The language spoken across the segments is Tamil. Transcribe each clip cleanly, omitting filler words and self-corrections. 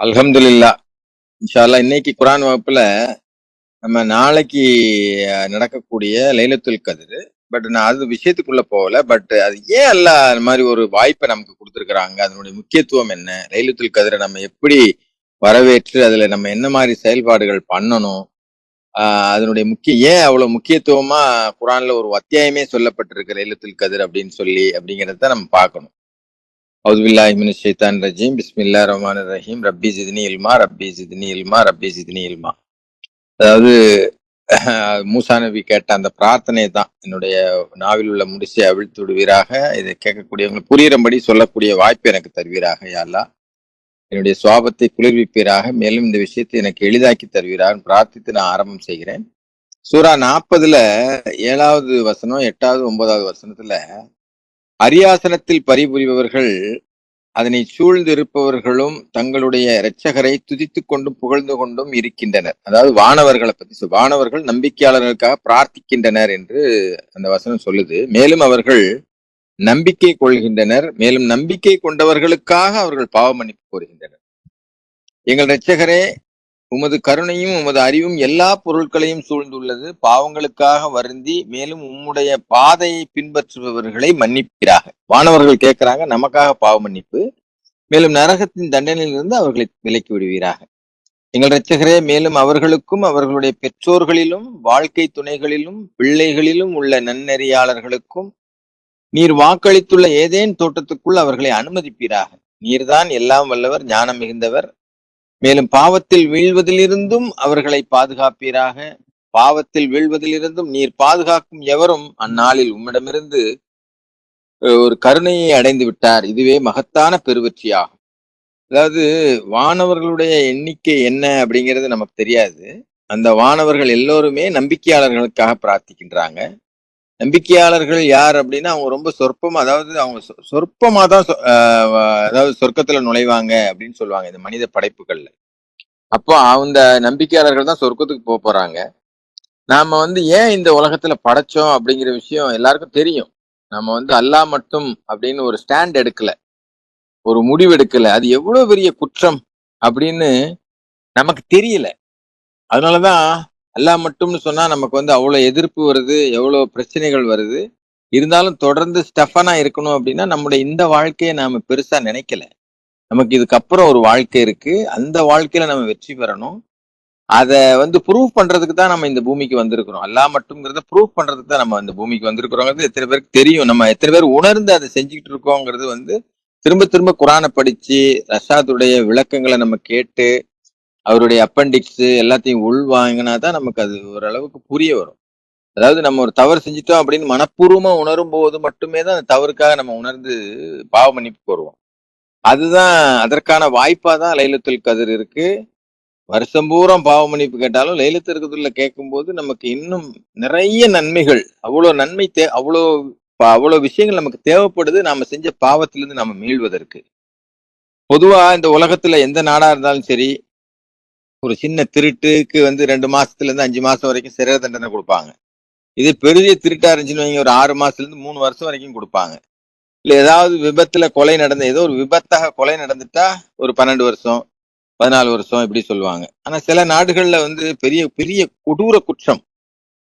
அல்ஹம்துலில்லா. இன்ஷா அல்லாஹ் இன்னைக்கு குர்ஆன் வகுப்புல நம்ம நாளைக்கு நடக்கக்கூடிய லைலத்துல் கத்ர். நான் அது விஷயத்துக்குள்ள போகல. அது ஏன் அல்லாஹ் அந்த மாதிரி ஒரு வாய்ப்பை நமக்கு கொடுத்திருக்கிறாங்க? அதனுடைய முக்கியத்துவம் என்ன? லைலத்துல் கத்ரை நம்ம எப்படி வரவேற்று அதுல நம்ம என்ன மாதிரி செயல்பாடுகள் பண்ணணும்? அதனுடைய ஏன் அவ்வளவு முக்கியத்துவமா குர்ஆன்ல ஒரு அத்தியாயமே சொல்லப்பட்டிருக்கு லைலத்துல் கத்ர் அப்படின்னு சொல்லி அப்படிங்கறத நம்ம பார்க்கணும். அவுது பில்லாஹி மினஷ் ஷைத்தானிர் ரஜீம். பிஸ்மில்லாஹிர் ரஹ்மானிர் ரஹீம். ரப்பி ஜித்னி இல்மா, ரப்பி ஜித்னி இல்மா, ரப்பி ஜித்னி இல்மா. அதாவது மூசா நபி கேட்ட அந்த பிரார்த்தனை தான் என்னுடைய நாவில் உள்ள முடிசை அவிழ்த்து விடுவீராக. இதை கேட்கக்கூடியவங்களுக்கு புரியும்படி சொல்லக்கூடிய வாய்ப்பு எனக்கு தருவீராக யா அல்லாஹ். என்னுடைய சுவாபத்தை குளிர்விப்பீராக. மேலும் இந்த விஷயத்தை எனக்கு எளிதாக்கி தருவீராக பிரார்த்தித்து நான் ஆரம்பம் செய்கிறேன். சூரா 40ல 7வது வசனம், 8வது 9வது வசனத்துல அரியாசனத்தில் பரிபுரிபவர்கள் அதனை சூழ்ந்து இருப்பவர்களும் தங்களுடைய இரட்சகரை துதித்துக் கொண்டும் புகழ்ந்து கொண்டும் இருக்கின்றனர். அதாவது வானவர்களை பத்தி வானவர்கள் நம்பிக்கையாளர்களுக்காக பிரார்த்திக்கின்றனர் என்று அந்த வசனம் சொல்லுது. மேலும் அவர்கள் நம்பிக்கை கொள்கின்றனர். மேலும் நம்பிக்கை கொண்டவர்களுக்காக அவர்கள் பாவ மன்னிப்பு கோருகின்றனர். எங்கள் இரட்சகரே, உமது கருணையும் உமது அறிவும் எல்லா பொருட்களையும் சூழ்ந்துள்ளது. பாவங்களுக்காக வருந்தி மேலும் உம்முடைய பாதையை பின்பற்றுபவர்களை மன்னிப்பீராக. வானவர்கள் கேட்கிறாங்க, நமக்காக பாவ மன்னிப்பு, மேலும் நரகத்தின் தண்டனையிலிருந்து அவர்களை விலக்கி விடுவீராக. எங்கள் இரட்சகரே, மேலும் அவர்களுக்கும் அவர்களுடைய பெற்றோர்களிலும் வாழ்க்கை துணைகளிலும் பிள்ளைகளிலும் உள்ள நன்னெறியாளர்களுக்கும் நீர் வாக்களித்துள்ள ஏதேன் தோட்டத்துக்குள் அவர்களை அனுமதிப்பீராக. நீர்தான் எல்லாம் வல்லவர், ஞானம் மிகுந்தவர். மேலும் பாவத்தில் வீழ்வதிலிருந்தும் அவர்களை பாதுகாப்பீராக. பாவத்தில் வீழ்வதிலிருந்தும் நீர் பாதுகாக்கும் எவரும் அந்நாளில் உம்மிடமிருந்து ஒரு கருணையை அடைந்து விட்டார். இதுவே மகத்தான பெருவெற்றியாகும். அதாவது வானவர்களுடைய எண்ணிக்கை என்ன அப்படிங்கிறது நமக்கு தெரியாது. அந்த வானவர்கள் எல்லோருமே நம்பிக்கையாளர்களுக்காக பிரார்த்திக்கின்றாங்க. நம்பிக்கையாளர்கள் யார் அப்படின்னா அவங்க ரொம்ப சொற்பமா, அதாவது அவங்க சொற்பமா தான் அதாவது சொர்க்கத்துல நுழைவாங்க அப்படின்னு சொல்லுவாங்க இந்த மனித படைப்புகள்ல. அப்போ அந்த நம்பிக்கையாளர்கள் தான் சொர்க்கத்துக்கு போறாங்க. நாம ஏன் இந்த உலகத்துல படைச்சோம் அப்படிங்கிற விஷயம் எல்லாருக்கும் தெரியும். நம்ம அல்லாஹ் மட்டும் அப்படின்னு ஒரு ஸ்டாண்ட் எடுக்கல, ஒரு முடிவு எடுக்கல. அது எவ்வளவு பெரிய குற்றம் அப்படின்னு நமக்கு தெரியல. அதனாலதான் அல்லாஹ் மட்டும்னு சொன்னா நமக்கு அவ்வளவு எதிர்ப்பு வருது, எவ்வளவு பிரச்சனைகள் வருது. இருந்தாலும் தொடர்ந்து ஸ்டஃபனா இருக்கணும் அப்படின்னா நம்முடைய இந்த வாழ்க்கையை நாம பெருசா நினைக்கல. நமக்கு இதுக்கப்புறம் ஒரு வாழ்க்கை இருக்கு. அந்த வாழ்க்கையில நம்ம வெற்றி பெறணும். அதை ப்ரூவ் பண்றதுக்கு தான் நம்ம இந்த பூமிக்கு வந்திருக்கிறோம். அல்லாஹ் மட்டும்ங்கிறத ப்ரூவ் பண்றதுக்கு தான் நம்ம இந்த பூமிக்கு வந்திருக்கிறோங்கிறது எத்தனை பேருக்கு தெரியும்? நம்ம எத்தனை பேர் உணர்ந்து அதை செஞ்சுக்கிட்டு இருக்கோங்கிறது திரும்ப திரும்ப குரானை படிச்சு ரஷாதுடைய விளக்கங்களை நம்ம கேட்டு அவருடைய அப்பெண்டிக்ஸ் எல்லாத்தையும் உள்வாங்கினா தான் நமக்கு அது ஓரளவுக்கு புரிய வரும். அதாவது நம்ம ஒரு தவறு செஞ்சுட்டோம் அப்படின்னு மனப்பூர்வமா உணரும் போது மட்டுமே தான் அந்த தவறுக்காக நம்ம உணர்ந்து பாவ மன்னிப்பு வருவோம். அதுதான் அதற்கான வாய்ப்பா தான் லைலத்துல் கத்ர் இருக்கு. வருஷம் பூரா பாவ மன்னிப்பு கேட்டாலும் லைலத்துல் கத்ர்ல கேட்கும்போது நமக்கு இன்னும் நிறைய நன்மைகள், அவ்வளவு நன்மை அவ்வளவு விஷயங்கள் நமக்கு தேவைப்படுது நாம செஞ்ச பாவத்திலிருந்து நாம மீள்வதற்கு. பொதுவா இந்த உலகத்துல எந்த நாடா இருந்தாலும் சரி, ஒரு சின்ன திருட்டுக்கு 2 மாசத்துல இருந்து 5 மாசம் வரைக்கும் சிறை தண்டனை கொடுப்பாங்க. இது பெரிய திருட்டா இருந்துச்சுன்னு வைங்க, ஒரு 6 மாசத்துல இருந்து 3 வருஷம் வரைக்கும் கொடுப்பாங்க. இல்ல ஏதாவது விபத்துல கொலை ஏதோ ஒரு விபத்தாக கொலை நடந்துட்டா ஒரு 12 வருஷம் 14 வருஷம் இப்படி சொல்லுவாங்க. ஆனா சில நாடுகள்ல பெரிய பெரிய கொடூர குற்றம்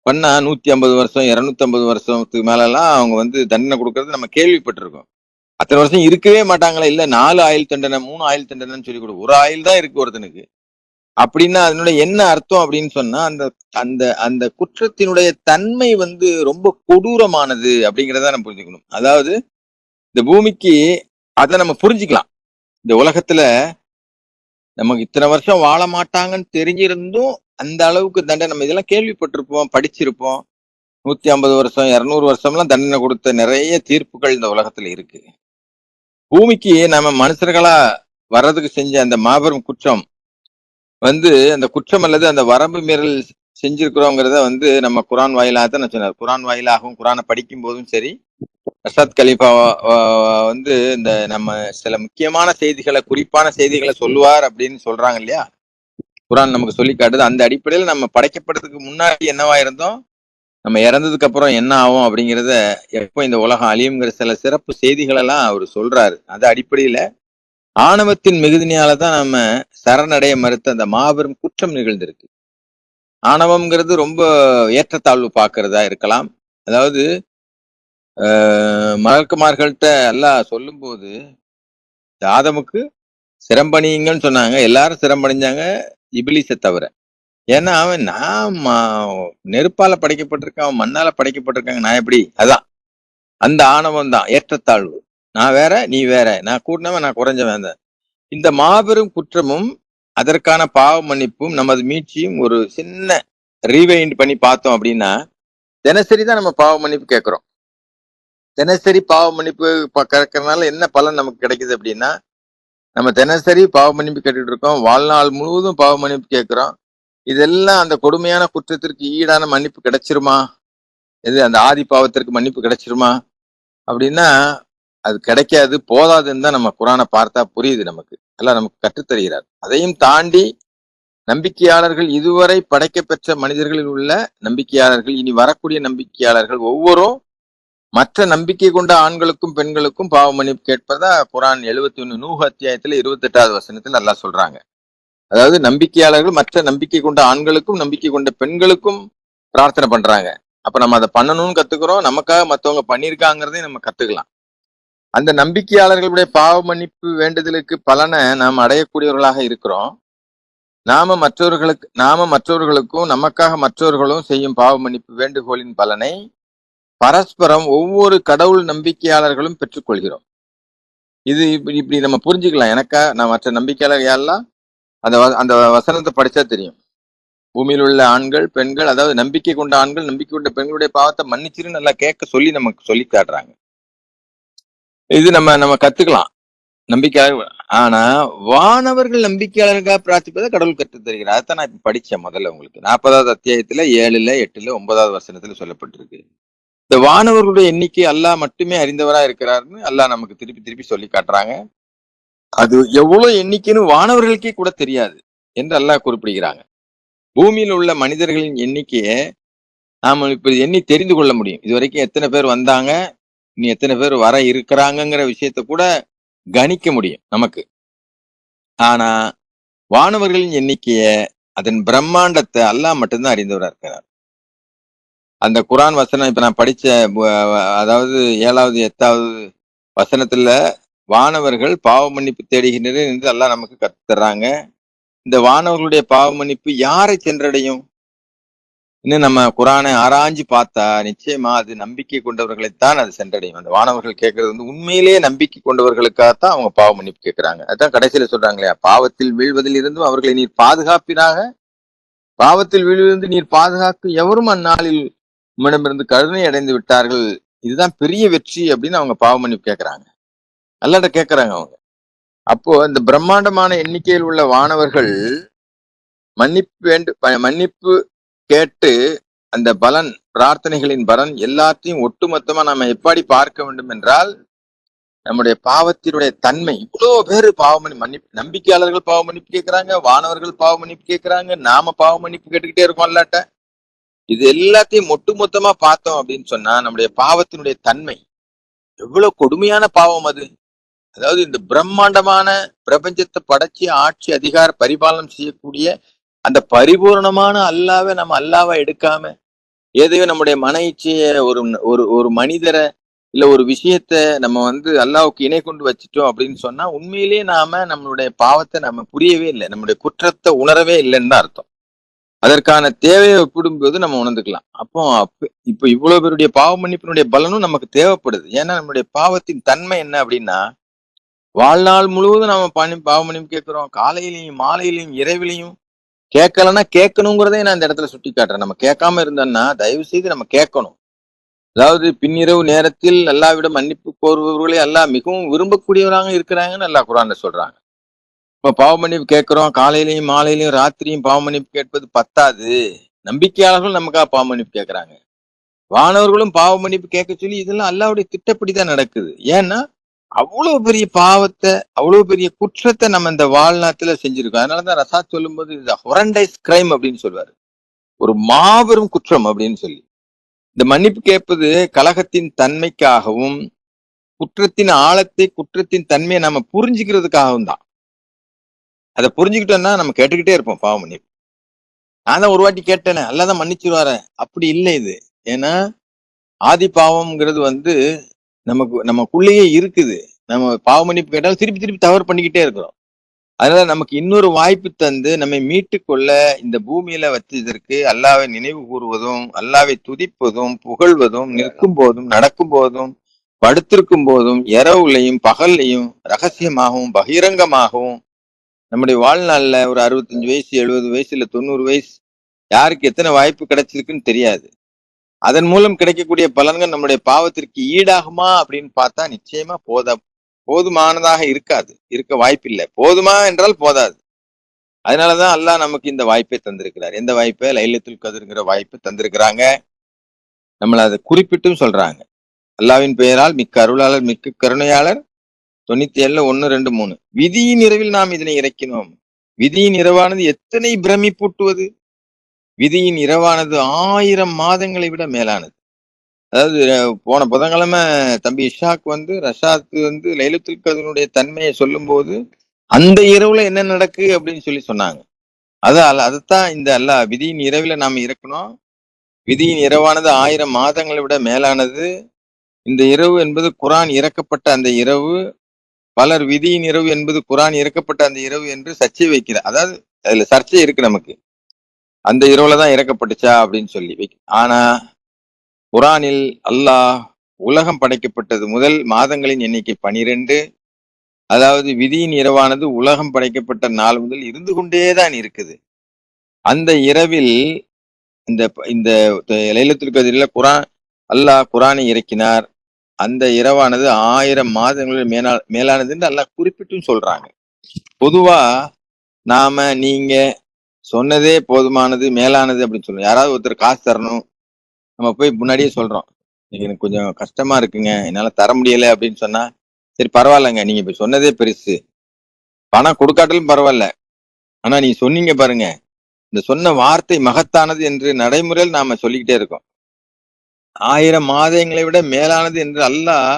பண்ணா 150 வருஷம் 250 வருஷத்துக்கு மேல எல்லாம் அவங்க தண்டனை கொடுக்கறது நம்ம கேள்விப்பட்டிருக்கோம். அத்தனை வருஷம் இருக்கவே மாட்டாங்களா? இல்ல 4 ஆயுள் தண்டனை 3 ஆயுள் தண்டனைன்னு சொல்லி கொடு, ஒரு ஆயுள் தான் இருக்கு ஒருத்தனுக்கு அப்படின்னா அதனுடைய என்ன அர்த்தம் அப்படின்னு சொன்னா அந்த அந்த அந்த குற்றத்தினுடைய தன்மை ரொம்ப கொடூரமானது அப்படிங்கிறத நம்ம புரிஞ்சுக்கணும். அதாவது இந்த பூமிக்கு அதை நம்ம புரிஞ்சுக்கலாம். இந்த உலகத்துல நமக்கு இத்தனை வருஷம் வாழ மாட்டாங்கன்னு தெரிஞ்சிருந்தும் அந்த அளவுக்கு தண்டனை நம்ம இதெல்லாம் கேள்விப்பட்டிருப்போம், படிச்சிருப்போம். 150 வருஷம் 200 வருஷம்லாம் தண்டனை கொடுத்த நிறைய தீர்ப்புகள் இந்த உலகத்துல இருக்கு. பூமிக்கு நம்ம மனுஷர்களா வர்றதுக்கு செஞ்ச அந்த மாபெரும் குற்றம் அந்த குற்றம் அல்லது அந்த வரம்பு மீறல் செஞ்சிருக்கிறோங்கிறத நம்ம குரான் வாயிலாக தான் நான் சொன்னார். குரான் வாயிலாகவும் குரானை படிக்கும் போதும் சரி, ரஷாத் கலீஃபா இந்த நம்ம சில முக்கியமான செய்திகளை குறிப்பான செய்திகளை சொல்லுவார் அப்படின்னு சொல்றாங்க இல்லையா, குரான் நமக்கு சொல்லி காட்டுது. அந்த அடிப்படையில் நம்ம படைக்கப்படுறதுக்கு முன்னாடி என்னவா இருந்தோம், நம்ம இறந்ததுக்கு அப்புறம் என்ன ஆகும் அப்படிங்கிறத, எப்போ இந்த உலகம் அழியுங்கிற சில சிறப்பு செய்திகள் எல்லாம் அவர் சொல்றாரு. அந்த அடிப்படையில ஆணவத்தின் மிகுதினாலதான் நம்ம சரணடைய மறுத்த அந்த மாபெரும் குற்றம் நிகழ்ந்திருக்கு. ஆணவம்ங்கிறது ரொம்ப ஏற்றத்தாழ்வு பார்க்கறதா இருக்கலாம். அதாவது மலக்குமார்கள்ட்ட அல்லாஹ் சொல்லும்போது ஆதமுக்கு சிரம்பணிங்கன்னு சொன்னாங்க. எல்லாரும் சிரம்பணிஞ்சாங்க, இபிலிஸை தவிர. ஏன்னா அவன் நான் நெருப்பால படைக்கப்பட்டிருக்கேன், அவன் மண்ணால படைக்கப்பட்டிருக்காங்க, நான் எப்படி? அதான் அந்த ஆணவம் தான் ஏற்றத்தாழ்வு. நான் வேற, நீ வேற, நான் கூடினவன், நான் குறைஞ்சவன். இந்த மாபெரும் குற்றமும் அதற்கான பாவ மன்னிப்பும் நமது மீட்சியும் ஒரு சின்ன ரீவைண்ட் பண்ணி பார்த்தோம் அப்படின்னா, தினசரி தான் நம்ம பாவ மன்னிப்பு கேட்கிறோம். தினசரி பாவ மன்னிப்பு கேட்கறதுனால என்ன பலன் நமக்கு கிடைக்குது அப்படின்னா, நம்ம தினசரி பாவ மன்னிப்பு கேட்டுட்டு இருக்கோம், வாழ்நாள் முழுவதும் பாவ மன்னிப்பு கேட்கிறோம். இதெல்லாம் அந்த கொடுமையான குற்றத்திற்கு ஈடான மன்னிப்பு கிடைச்சிருமா? எது அந்த ஆதி பாவத்திற்கு மன்னிப்பு கிடைச்சிருமா அப்படின்னா அது கிடைக்காது, போதாதுன்னு தான் நம்ம குரானை பார்த்தா புரியுது. நமக்கு எல்லாம் நமக்கு கற்றுத்தருகிறார். அதையும் தாண்டி நம்பிக்கையாளர்கள், இதுவரை படைக்கப்பெற்ற மனிதர்களில் உள்ள நம்பிக்கையாளர்கள், இனி வரக்கூடிய நம்பிக்கையாளர்கள் ஒவ்வொரும் மற்ற நம்பிக்கை கொண்ட ஆண்களுக்கும் பெண்களுக்கும் பாவ மன்னிப்பு கேட்பதா குரான் 71 நூஹ் அத்தியாயத்துல 28வது வசனத்தில் அல்லாஹ் சொல்றாங்க. அதாவது நம்பிக்கையாளர்கள் மற்ற நம்பிக்கை கொண்ட ஆண்களுக்கும் நம்பிக்கை கொண்ட பெண்களுக்கும் பிரார்த்தனை பண்றாங்க. அப்ப நம்ம அதை பண்ணணும்னு கத்துக்கிறோம், நமக்காக மற்றவங்க பண்ணியிருக்காங்கிறதையும் நம்ம கத்துக்கலாம். அந்த நம்பிக்கையாளர்களுடைய பாவ மன்னிப்பு வேண்டுதலுக்கு பலனை நாம் அடையக்கூடியவர்களாக இருக்கிறோம். நாம மற்றவர்களுக்கும் நமக்காக மற்றவர்களும் செய்யும் பாவ மன்னிப்பு வேண்டுகோளின் பலனை பரஸ்பரம் ஒவ்வொரு கடவுள் நம்பிக்கையாளர்களும் பெற்றுக்கொள்கிறோம். இது இப்படி நம்ம புரிஞ்சுக்கலாம். நான் மற்ற நம்பிக்கையாளர் யாரெல்லாம் அந்த வசனத்தை படிச்சா தெரியும். பூமியில் உள்ள ஆண்கள் பெண்கள், அதாவது நம்பிக்கை கொண்ட ஆண்கள் நம்பிக்கை கொண்ட பெண்களுடைய பாவத்தை மன்னிச்சிரு நல்லா கேட்க சொல்லி நமக்கு சொல்லி காட்டுறாங்க. இது நம்ம கத்துக்கலாம் நம்பிக்கையாளர். ஆனா வானவர்கள் நம்பிக்கையாளர்களாக பிரார்த்திப்பதை கடவுள் கற்றுத் தருகிறார். அதான் நான் இப்ப படிச்சேன் முதல்ல உங்களுக்கு 40வது அத்தியாயத்துல 7, 8, 9வது வசனத்துல சொல்லப்பட்டிருக்கு. இந்த வானவர்களுடைய எண்ணிக்கை அல்லாஹ் மட்டுமே அறிந்தவரா இருக்கிறாருன்னு அல்லாஹ் நமக்கு திருப்பி திருப்பி சொல்லி காட்டுறாங்க. அது எவ்வளவு எண்ணிக்கைன்னு வானவர்களுக்கே கூட தெரியாது என்று அல்லாஹ் குறிப்பிடுகிறாங்க. பூமியில் உள்ள மனிதர்களின் எண்ணிக்கையை நாம இப்ப எண்ணி தெரிந்து கொள்ள முடியும். இது வரைக்கும் எத்தனை பேர் வந்தாங்க, இனி எத்தனை பேர் வர இருக்கிறாங்கிற விஷயத்த கூட கணிக்க முடியும் நமக்கு. ஆனா வானவர்களின் எண்ணிக்கைய, அதன் பிரம்மாண்டத்தை அல்லாஹ் மட்டும்தான் அறிந்தவரா இருக்கிறார். அந்த குரான் வசனம் இப்ப நான் படிச்ச அதாவது 7வது 8வது வசனத்துல வானவர்கள் பாவ மன்னிப்பு தேடுகின்றனர் என்று அல்லாஹ் நமக்கு கத்துறாங்க. இந்த வானவர்களுடைய பாவ மன்னிப்பு யாரை சென்றடையும்? இன்னும் நம்ம குரானை ஆராய்ஞ்சு பார்த்தா நிச்சயமா அது நம்பிக்கை கொண்டவர்களைத்தான் அது சென்றடையும். அந்த வானவர்கள் கேட்கறது உண்மையிலேயே நம்பிக்கை கொண்டவர்களுக்காகத்தான் அவங்க பாவ மன்னிப்பு கேட்கிறாங்க. அதான் கடைசியில சொல்றாங்க இல்லையா, பாவத்தில் வீழ்வதில் இருந்தும் அவர்களை நீர் பாதுகாப்பினாக, பாவத்தில் வீழ்விலிருந்து நீர் பாதுகாப்பு எவரும் அந்நாளில் உம்மிடமிருந்து கருணை அடைந்து விட்டார்கள், இதுதான் பெரிய வெற்றி அப்படின்னு அவங்க பாவ மன்னிப்பு கேட்கிறாங்க, அல்லாஹ்ட்ட கேட்கறாங்க அவங்க. அப்போ இந்த பிரம்மாண்டமான எண்ணிக்கையில் உள்ள வானவர்கள் மன்னிப்பு கேட்டு அந்த பலன், பிரார்த்தனைகளின் பலன் எல்லாத்தையும் ஒட்டுமொத்தமா நம்ம எப்படி பார்க்க வேண்டும் என்றால், நம்முடைய பாவத்தினுடைய தன்மை. இவ்வளவு பேரு மன்னிப்பு, நம்பிக்கையாளர்கள் பாவ மன்னிப்பு கேட்கிறாங்க, வானவர்கள் பாவ மன்னிப்பு கேட்கிறாங்க, நாம பாவ மன்னிப்பு கேட்டுக்கிட்டே இருக்கோம் அல்லாட்ட. இது எல்லாத்தையும் ஒட்டுமொத்தமா பார்த்தோம் அப்படின்னு சொன்னா நம்முடைய பாவத்தினுடைய தன்மை எவ்வளவு கொடுமையான பாவம் அது. அதாவது இந்த பிரம்மாண்டமான பிரபஞ்சத்தை படைச்சி ஆட்சி அதிகார பரிபாலனம் செய்யக்கூடிய அந்த பரிபூர்ணமான அல்லாவை நம்ம அல்லாவா எடுக்காம ஏதையோ நம்முடைய மன இச்சைய ஒரு மனிதரை இல்ல ஒரு விஷயத்த நம்ம அல்லாவுக்கு இணை கொண்டு வச்சுட்டோம் அப்படின்னு சொன்னா உண்மையிலேயே நாம நம்மளுடைய பாவத்தை நம்ம புரியவே இல்லை, நம்மளுடைய குற்றத்தை உணரவே இல்லைன்னு தான் அர்த்தம். அதற்கான தேவையை ஒப்பிடும்போது நம்ம உணர்ந்துக்கலாம். இப்போ இவ்வளவு பேருடைய பாவ மன்னிப்பினுடைய பலனும் நமக்கு தேவைப்படுது. ஏன்னா நம்மளுடைய பாவத்தின் தன்மை என்ன அப்படின்னா, வாழ்நாள் முழுவதும் நம்ம பாவ மன்னிப்பு கேட்கிறோம், காலையிலையும் மாலையிலையும் இரவிலையும். கேட்கலன்னா கேட்கணுங்கிறதே நான் இந்த இடத்துல சுட்டி காட்டுறேன். நம்ம கேட்காம இருந்தோம்னா தயவு செய்து நம்ம கேட்கணும். அதாவது பின்னிரவு நேரத்தில் அல்லாஹ்விடம் மன்னிப்பு கோருபவர்களே அல்லாஹ் மிகவும் விரும்பக்கூடியவராக இருக்கிறாங்கன்னு அல்லாஹ் குர்ஆன்ல சொல்றாங்க. இப்ப பாவ மன்னிப்பு கேட்கிறோம், காலையிலையும் மாலையிலையும் ராத்திரியும் பாவ மன்னிப்பு கேட்பது பத்தாது, நம்பிக்கையாளர்களும் நமக்காக பாவ மன்னிப்பு கேட்கிறாங்க, வானவர்களும் பாவ மன்னிப்பு கேட்க சொல்லி இதெல்லாம் அல்லாஹ்வுடைய திட்டப்படிதான் நடக்குது. ஏன்னா அவ்வளவு பெரிய பாவத்தை, அவ்வளவு பெரிய குற்றத்தை நம்ம இந்த வாழ்நாத்துல செஞ்சிருக்கோம். அதனாலதான் ரசாத் சொல்லும்போது இது ஹொரண்டைஸ் கிரைம் அப்படின்னு சொல்லுவாரு, ஒரு மாபெரும் குற்றம் அப்படின்னு சொல்லி. இந்த மன்னிப்பு கேட்பது கலகத்தின் தன்மைக்காகவும் குற்றத்தின் ஆழத்தை, குற்றத்தின் தன்மையை நம்ம புரிஞ்சுக்கிறதுக்காகவும் தான். அதை புரிஞ்சுக்கிட்டோம்னா நம்ம கேட்டுக்கிட்டே இருப்போம் பாவ மன்னிப்பு. நான் தான் ஒரு வாட்டி கேட்டேனே, அல்லா தான் மன்னிச்சிருவாரு. அப்படி இல்லை இது. ஏன்னா ஆதி பாவம்ங்கிறது வந்து நமக்குள்ளேயே இருக்குது. நம்ம பாவ மன்னிப்பு கேட்டாலும் திருப்பி திருப்பி தவறு பண்ணிக்கிட்டே இருக்கிறோம். அதனால நமக்கு இன்னொரு வாய்ப்பு தந்து நம்மை மீட்டுக் கொள்ள இந்த பூமியில வச்சதற்கு அல்லாவை நினைவு கூறுவதும், அல்லாவை துதிப்பதும், புகழ்வதும், நிற்கும் போதும், நடக்கும் போதும், படுத்திருக்கும் போதும், இரவுலையும் பகல்லையும், ரகசியமாகவும் பகிரங்கமாகவும் நம்முடைய வாழ்நாள்ல ஒரு 65 வயசு, 70 வயசு, இல்ல 90 வயசு யாருக்கு எத்தனை வாய்ப்பு கிடைச்சிருக்குன்னு தெரியாது. அதன் மூலம் கிடைக்கக்கூடிய பலன்கள் நம்முடைய பாவத்திற்கு ஈடாகுமா அப்படின்னு பார்த்தா நிச்சயமா போதுமானதாக இருக்காது, இருக்க வாய்ப்பில்லை. போதுமா என்றால் போதாது. அதனாலதான் அல்லாஹ் நமக்கு இந்த வாய்ப்பை தந்திருக்கிறார். எந்த வாய்ப்பை? லைலத்துல் கத்ர்ங்கிற வாய்ப்பை தந்திருக்கிறாங்க. நம்மள அதை குறிப்பிட்டும் சொல்றாங்க. அல்லாவின் பெயரால் மிக்க அருளாளர் மிக்க கருணையாளர் 97 1 2 3. விதியின் இரவில் நாம் இதனை இறக்கினோம். விதியின் இரவானது எத்தனை பிரமிப்பூட்டுவது. விதியின் இரவானது 1000 மாதங்களை விட மேலானது. அதாவது போன புதன்கிழமை தம்பி இஷாக் வந்து ரஷாத் வந்து லைலத்துல் கத்ருடைய தன்மையை சொல்லும் போது அந்த இரவுல என்ன நடக்கு அப்படின்னு சொன்னாங்க. அதைத்தான் இந்த அல்லாஹ் விதியின் இரவுல நாம இறக்கணும். விதியின் இரவானது 1000 மாதங்களை விட மேலானது. இந்த இரவு என்பது குர்ஆன் இறக்கப்பட்ட அந்த இரவு. பலர் விதியின் இரவு என்பது குர்ஆன் இறக்கப்பட்ட அந்த இரவு என்று சர்ச்சை வைக்கிறார். அதாவது அதுல சர்ச்சை இருக்கு நமக்கு. அந்த இரவுலதான் இறக்கப்பட்டுச்சா அப்படின்னு சொல்லி. ஆனா குர்ஆனில் அல்லாஹ் உலகம் படைக்கப்பட்டது முதல் மாதங்களின் எண்ணிக்கை 12. அதாவது விதியின் இரவானது உலகம் படைக்கப்பட்ட நாள் முதல் இருந்து கொண்டேதான் இருக்குது. அந்த இரவில் இந்த இந்த லைலத்துல் கத்ரில அல்லாஹ் குர்ஆனை இறக்கினார். அந்த இரவானது 1000 மாதங்கள் மேலானது என்று அல்லாஹ் குறிப்பிட்டும் சொல்றாங்க. பொதுவா நாம நீங்க சொன்னதே போதுமானது, மேலானது அப்படின்னு சொல்லுவோம். யாராவது ஒருத்தர் காசு தரணும், நம்ம போய் முன்னாடியே சொல்றோம், எனக்கு கொஞ்சம் கஷ்டமா இருக்குங்க, என்னால தர முடியல அப்படின்னு சொன்னா, சரி பரவாயில்லங்க, நீங்க இப்ப சொன்னதே பெருசு, பணம் கொடுக்காட்டாலும் பரவாயில்ல, ஆனா நீங்க சொன்னீங்க பாருங்க, இந்த சொன்ன வார்த்தை மகத்தானது என்று நடைமுறையில் நாம சொல்லிக்கிட்டே இருக்கோம். 1000 மாதங்களை விட மேலானது என்று அல்லாஹ்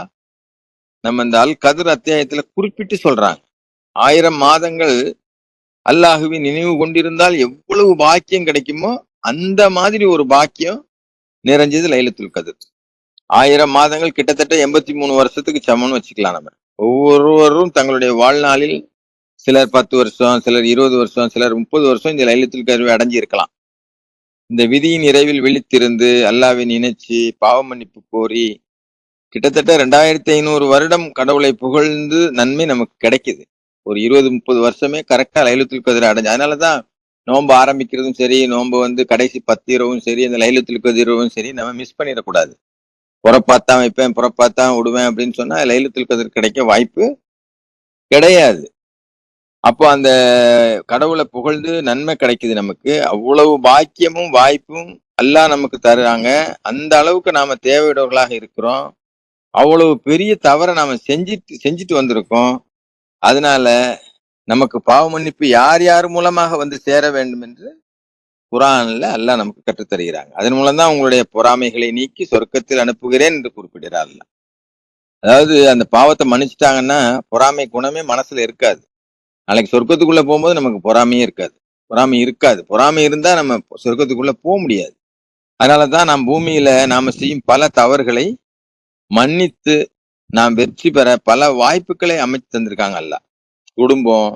நம்ம இந்த அல் கத்ர் அத்தியாயத்துல குறிப்பிட்டு சொல்றாங்க. 1000 மாதங்கள் அல்லாஹுவின் நினைவு கொண்டிருந்தால் எவ்வளவு பாக்கியம் கிடைக்குமோ அந்த மாதிரி ஒரு பாக்கியம் நிறைஞ்சது லைலத்துல் கத்ர். 1000 மாதங்கள் கிட்டத்தட்ட 83 வருஷத்துக்கு சமம்னு வச்சுக்கலாம். நம்ம ஒவ்வொருவரும் தங்களுடைய வாழ்நாளில் சிலர் 10 வருஷம், சிலர் 20 வருஷம், சிலர் 30 வருஷம் இந்த லைலத்துல் கத்ரை அடைஞ்சு இருக்கலாம். இந்த விதியின் இரவில் விழித்திருந்து அல்லாஹ்வை நினைச்சு பாவ மன்னிப்பு கோரி கிட்டத்தட்ட 2500 வருடம் கடவுளை புகழ்ந்து நன்மை நமக்கு கிடைக்குது. ஒரு 20-30 வருஷமே கரெக்டா லைலத்துல் கத்ரை அடைஞ்சு. அதனாலதான் நோன்பு ஆரம்பிக்கிறதும் சரி, நோன்பு வந்து கடைசி 10 இரவும் சரி, அந்த லைலத்துல் கத்ர் இரவும் சரி, நம்ம மிஸ் பண்ணிடக்கூடாது. புறப்பாத்தான் வைப்பேன், புறப்பாத்தான் விடுவேன் அப்படின்னு சொன்னா லைலத்துல் கத்ர் கிடைக்க வாய்ப்பு கிடையாது. அப்போ அந்த கடவுளை புகழ்ந்து நன்மை கிடைக்குது நமக்கு. அவ்வளவு பாக்கியமும் வாய்ப்பும் அல்லாஹ் நமக்கு தருறாங்க. அந்த அளவுக்கு நாம தேவையுடையவர்களாக இருக்கிறோம். அவ்வளவு பெரிய தவறை நாம செஞ்சுட்டு வந்திருக்கோம். அதனால நமக்கு பாவ மன்னிப்பு யார் யார் மூலமாக வந்து சேர வேண்டும் என்று குர்ஆன்ல அல்லாஹ் நமக்கு கற்றுத்தருகிறாங்க. அதன் மூலம்தான் உங்களுடைய பொறாமைகளை நீக்கி சொர்க்கத்தில் அனுப்புகிறேன் என்று குறிப்பிடுறார் அல்லாஹ். அதாவது அந்த பாவத்தை மன்னிச்சுட்டாங்கன்னா பொறாமை குணமே மனசுல இருக்காது. நாளைக்கு சொர்க்கத்துக்குள்ள போகும்போது நமக்கு பொறாமையே இருக்காது. பொறாமை இருந்தா நம்ம சொர்க்கத்துக்குள்ள போக முடியாது. அதனாலதான் நாம் பூமியில நாம செய்யும் பல தவறுகளை மன்னித்து நாம் வெற்றி பெற பல வாய்ப்புகளை அமைத்து தந்திருக்காங்க அல்லாஹ். குடும்பம்,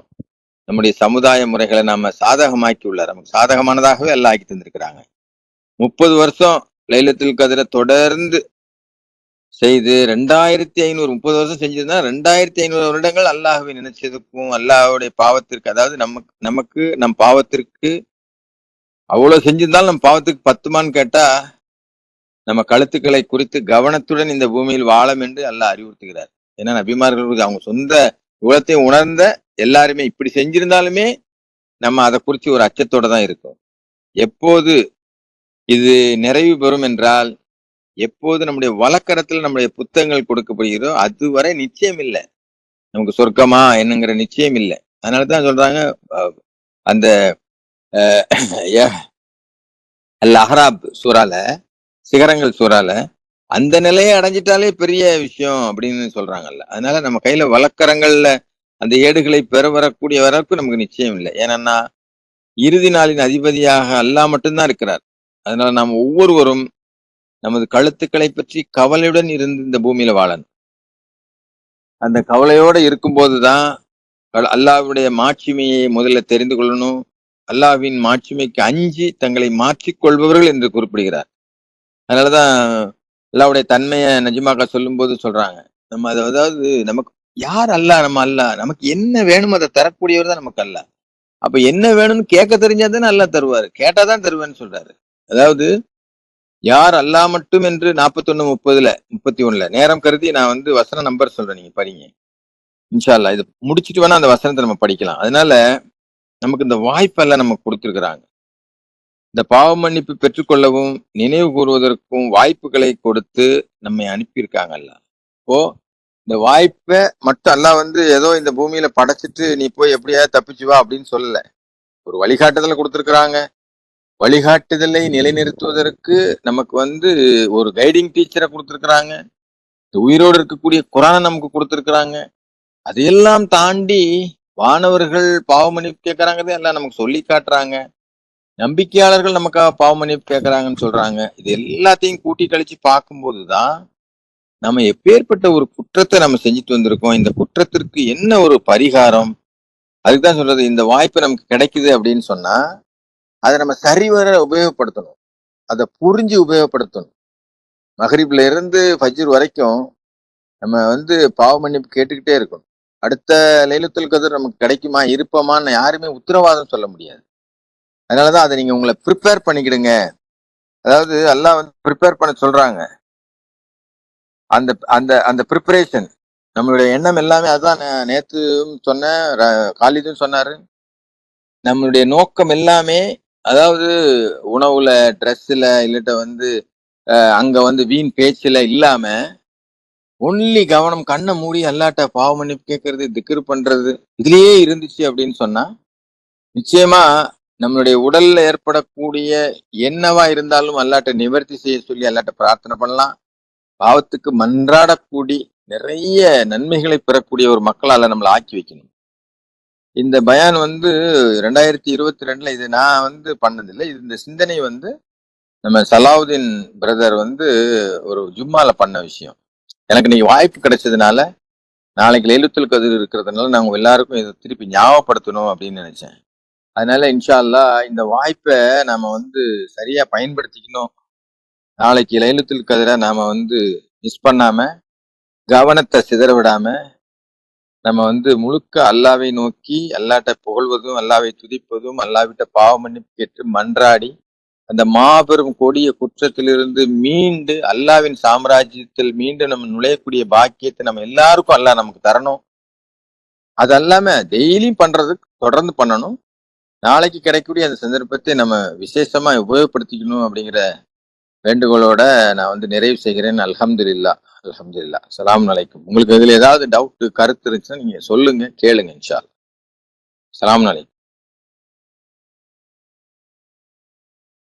நம்முடைய சமுதாய முறைகளை நாம சாதகமாக்கி உள்ளார். நமக்கு சாதகமானதாகவே அல்லாஹ் ஆக்கி தந்திருக்கிறாங்க. 30 வருஷம் லைலத்துல் கத்ரை தொடர்ந்து செய்து 2500 30 வருஷம் செஞ்சிருந்தா 2500 வருடங்கள் அல்லாஹ்வை நினைச்சதுக்கும் அல்லாஹ்வுடைய பாவத்திற்கு, அதாவது நமக்கு நம் பாவத்திற்கு அவ்வளவு செஞ்சிருந்தாலும் நம் பாவத்துக்கு பத்துமான்னு கேட்டா நம்ம கழுத்துக்களை குறித்து கவனத்துடன் இந்த பூமியில் வாழும் என்று அல்லாஹ் அறிவுறுத்துகிறார். ஏன்னா நபிமார்களுக்கு அவங்க சொந்த குலத்தை உணர்ந்த எல்லாருமே இப்படி செஞ்சிருந்தாலுமே நம்ம அதை குறித்து ஒரு அச்சத்தோட தான் இருக்கும். எப்போது இது நிறைவு பெறும் என்றால், எப்போது நம்முடைய வழக்கரத்துல நம்முடைய புத்தகங்கள் கொடுக்கப்படுகிறதோ அதுவரை நிச்சயம் இல்லை, நமக்கு சொர்க்கமா என்னங்கிற நிச்சயம் இல்லை. அதனாலதான் சொல்றாங்க அந்த அல் அஹ்ராப் சூறால, சிகரங்கள் சூறால அந்த நிலையை அடைஞ்சிட்டாலே பெரிய விஷயம் அப்படின்னு சொல்றாங்கல்ல. அதனால நம்ம கையில வழக்கரங்கள்ல அந்த ஏடுகளை பெற வரக்கூடிய வரைக்கும் நமக்கு நிச்சயம் இல்லை. ஏன்னா இறுதி நாளின் அதிபதியாக அல்லாஹ் மட்டும்தான் இருக்கிறார். அதனால நாம் ஒவ்வொருவரும் நமது கழுத்துக்களை பற்றி கவலையுடன் இருந்து இந்த பூமியில வாழணும். அந்த கவலையோட இருக்கும்போதுதான் அல்லாஹ்வுடைய மாட்சிமையை முதல்ல தெரிந்து கொள்ளணும். அல்லாஹ்வின் மாட்சிமைக்கு அஞ்சி தங்களை மாற்றிக் கொள்பவர்கள் என்று குறிப்பிடுகிறார். அதனாலதான் அல்லாஹ்வுடைய தன்மையை நஜ்மாக்கா சொல்லும்போது சொல்றாங்க. நம்ம அதாவது நமக்கு யார் அல்லாஹ்? நம்ம அல்லாஹ் நமக்கு என்ன வேணுமோ அதை தரக்கூடியவர் தான் நமக்கு அல்லாஹ். அப்ப என்ன வேணும்னு கேட்க தெரிஞ்சாதானே அல்லாஹ் தருவாரு. கேட்டாதான் தருவேன்னு சொல்றாரு. அதாவது யார் அல்லாஹ் மட்டும் என்று 41:30 31 நேரம் கருதி நான் வந்து வசன நம்பர் சொல்றேன், நீங்க படிங்க. இன்ஷா அல்லாஹ் இது முடிச்சிட்டு வேணா அந்த வசனத்தை நம்ம படிக்கலாம். அதனால நமக்கு இந்த வாய்ப்பெல்லாம் நமக்கு கொடுத்திருக்கிறாங்க. இந்த பாவ மன்னிப்பு பெற்றுக்கொள்ளவும் நினைவு கூறுவதற்கும் வாய்ப்புகளை கொடுத்து நம்மை அனுப்பியிருக்காங்கல்ல. இப்போ இந்த வாய்ப்பை மட்டும் அல்லாஹ் வந்து ஏதோ இந்த பூமியில படைச்சிட்டு நீ போய் எப்படியாவது தப்பிச்சு வா அப்படின்னு சொல்லல. ஒரு வழிகாட்டுதலை கொடுத்திருக்கிறாங்க. வழிகாட்டுதலை நிலைநிறுத்துவதற்கு நமக்கு வந்து ஒரு கைடிங் டீச்சரை கொடுத்திருக்கிறாங்க. உயிரோடு இருக்கக்கூடிய குரானை நமக்கு கொடுத்திருக்கிறாங்க. அதையெல்லாம் தாண்டி வானவர்கள் பாவ மன்னிப்பு கேட்கறாங்கதே எல்லாம் நமக்கு சொல்லி காட்டுறாங்க. நம்பிக்கையாளர்கள் நமக்காக பாவ மன்னிப்பு கேட்கறாங்கன்னு சொல்றாங்க. இது எல்லாத்தையும் கூட்டி கழிச்சு பார்க்கும்போதுதான் நம்ம எப்பேற்பட்ட ஒரு குற்றத்தை நம்ம செஞ்சுட்டு வந்திருக்கோம். இந்த குற்றத்திற்கு என்ன ஒரு பரிகாரம்? அதுக்குதான் சொல்றது, இந்த வாய்ப்பு நமக்கு கிடைக்குது அப்படின்னு சொன்னா அதை நம்ம சரிவர உபயோகப்படுத்தணும். அதை புரிஞ்சு உபயோகப்படுத்தணும். மகரிப்ல இருந்து ஃபஜ்ர் வரைக்கும் நம்ம வந்து பாவ மன்னிப்பு கேட்டுக்கிட்டே இருக்கணும். அடுத்த லைலத்துல் கத்ர் நமக்கு கிடைக்குமா இருப்போமான்னு யாருமே உத்தரவாதம் சொல்ல முடியாது. அதனாலதான் அதை நீங்க உங்களை ப்ரிப்பேர் பண்ணிக்கிடுங்க. அதாவது அல்லாஹ் வந்து ப்ரிப்பேர் பண்ண சொல்றாங்க. அந்த அந்த அந்த ப்ரிப்பரேஷன் நம்மளுடைய எண்ணம் எல்லாமே அதான். நேத்து சொன்ன காலிதும் சொன்னாரு. நம்மளுடைய நோக்கம் எல்லாமே அதாவது உணவுல, ட்ரெஸ்ல, இல்லட்ட வந்து அங்க வந்து வீண் பேச்சுல இல்லாம ஒன்லி கவனம் கண்ணை மூடி அல்லாட்ட பாவ மன்னிப்பு கேட்கறது, திக்ர் பண்றது இதுலயே இருந்துச்சு அப்படின்னு சொன்னா நிச்சயமா நம்மளுடைய உடல்ல ஏற்படக்கூடிய என்னவா இருந்தாலும் அல்லாட்ட நிவர்த்தி செய்ய சொல்லி அல்லாட்ட பிரார்த்தனை பண்ணலாம். பாவத்துக்கு மன்றாடக்கூடி நிறைய நன்மைகளை பெறக்கூடிய ஒரு மக்களால நம்மளை ஆக்கி வைக்கணும். இந்த பயான் வந்து 2022 இது நான் வந்து பண்ணதில்லை. இந்த சிந்தனை வந்து நம்ம சலாவுதீன் பிரதர் வந்து ஒரு ஜும்மால பண்ண விஷயம். எனக்கு இன்னைக்கு வாய்ப்பு கிடைச்சதுனால நாளைக்கு லைலத்துல் கத்ர் இருக்கிறதுனால நாங்க எல்லாருக்கும் இதை திருப்பி ஞாபகப்படுத்தணும் அப்படின்னு நினைச்சேன். அதனால இன்ஷா அல்லாஹ் இந்த வாய்ப்பை நாம வந்து சரியா பயன்படுத்திக்கணும். நாளைக்கு லைலத்துல் கத்ரை நாம வந்து மிஸ் பண்ணாம, கவனத்தை சிதற விடாம நம்ம வந்து முழுக்க அல்லாவை நோக்கி அல்லாட்ட புகழ்வதும், அல்லாவை துதிப்பதும், அல்லாவிட்ட பாவ மன்னிப்பு கேட்டு மன்றாடி அந்த மாபெரும் கொடிய குற்றத்திலிருந்து மீண்டு அல்லாவின் சாம்ராஜ்யத்தில் மீண்டும் நம்ம நுழையக்கூடிய பாக்கியத்தை நம்ம எல்லாருக்கும் அல்லாஹ் நமக்கு தரணும். அது அல்லாம டெய்லியும் பண்றதுக்கு தொடர்ந்து பண்ணணும். நாளைக்கு கிடைக்கக்கூடிய அந்த சந்தர்ப்பத்தை நம்ம விசேஷமா உபயோகப்படுத்திக்கணும் அப்படிங்கிற வேண்டுகோளோட நான் வந்து நிறைவு செய்கிறேன். அல்ஹம்துலில்லாஹ். அல்ஹம்துலில்லாஹ். ஸலாம் அலைக்கும். உங்களுக்கு இதுல ஏதாவது டவுட், கருத்து இருந்துச்சுன்னா நீங்க சொல்லுங்க, கேளுங்க இன்ஷா அல்லாஹ். ஸலாம் அலைக்கும்.